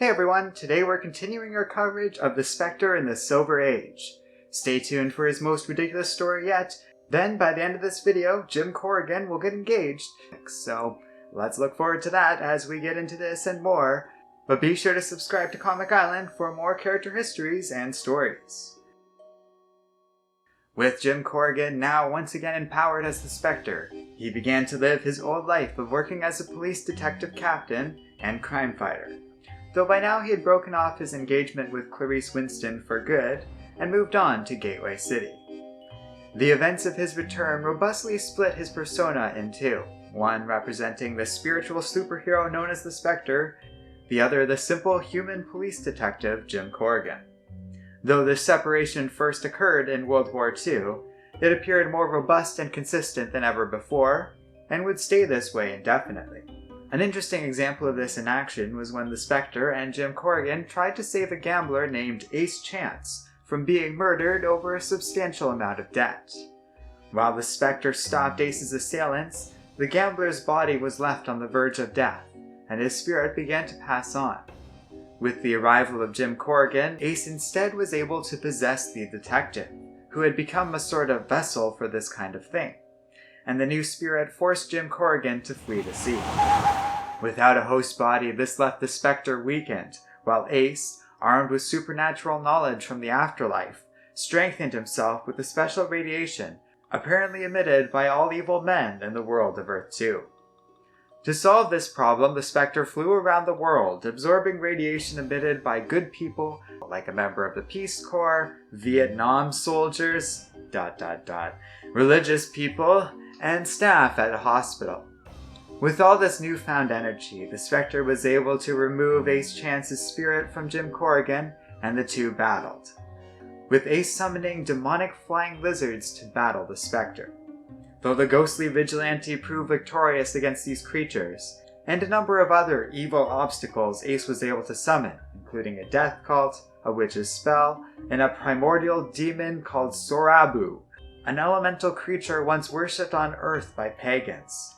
Hey everyone, today we're continuing our coverage of the Spectre in the Silver Age. Stay tuned for his most ridiculous story yet. Then, by the end of this video, Jim Corrigan will get engaged. So, let's look forward to that as we get into this and more. But be sure to subscribe to Comic Island for more character histories and stories. With Jim Corrigan now once again empowered as the Spectre, he began to live his old life of working as a police detective captain and crime fighter. Though by now he had broken off his engagement with Clarice Winston for good and moved on to Gateway City. The events of his return robustly split his persona in two, one representing the spiritual superhero known as the Spectre, the other the simple human police detective Jim Corrigan. Though this separation first occurred in World War II, it appeared more robust and consistent than ever before, and would stay this way indefinitely. An interesting example of this in action was when the Spectre and Jim Corrigan tried to save a gambler named Ace Chance from being murdered over a substantial amount of debt. While the Spectre stopped Ace's assailants, the gambler's body was left on the verge of death, and his spirit began to pass on. With the arrival of Jim Corrigan, Ace instead was able to possess the detective, who had become a sort of vessel for this kind of thing, and the new spirit forced Jim Corrigan to flee the sea. Without a host body, this left the Spectre weakened, while Ace, armed with supernatural knowledge from the afterlife, strengthened himself with the special radiation apparently emitted by all evil men in the world of Earth 2. To solve this problem, the Spectre flew around the world, absorbing radiation emitted by good people like a member of the Peace Corps, Vietnam soldiers, religious people, and staff at a hospital. With all this newfound energy, the Spectre was able to remove Ace Chance's spirit from Jim Corrigan, and the two battled, with Ace summoning demonic flying lizards to battle the Spectre. Though the ghostly vigilante proved victorious against these creatures, and a number of other evil obstacles Ace was able to summon, including a death cult, a witch's spell, and a primordial demon called Sorabu, an elemental creature once worshipped on Earth by pagans.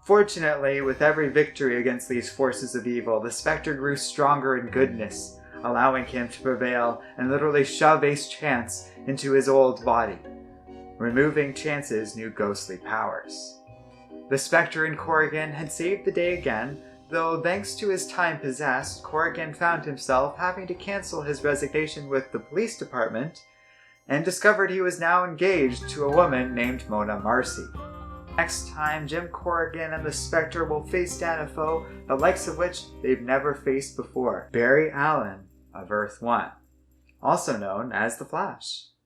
Fortunately, with every victory against these forces of evil, the Spectre grew stronger in goodness, allowing him to prevail and literally shove Ace Chance into his old body, removing Chance's new ghostly powers. The Spectre and Corrigan had saved the day again, though thanks to his time possessed, Corrigan found himself having to cancel his resignation with the police department and discovered he was now engaged to a woman named Mona Marcy. Next time, Jim Corrigan and the Spectre will face down a foe the likes of which they've never faced before, Barry Allen of Earth 1, also known as the Flash.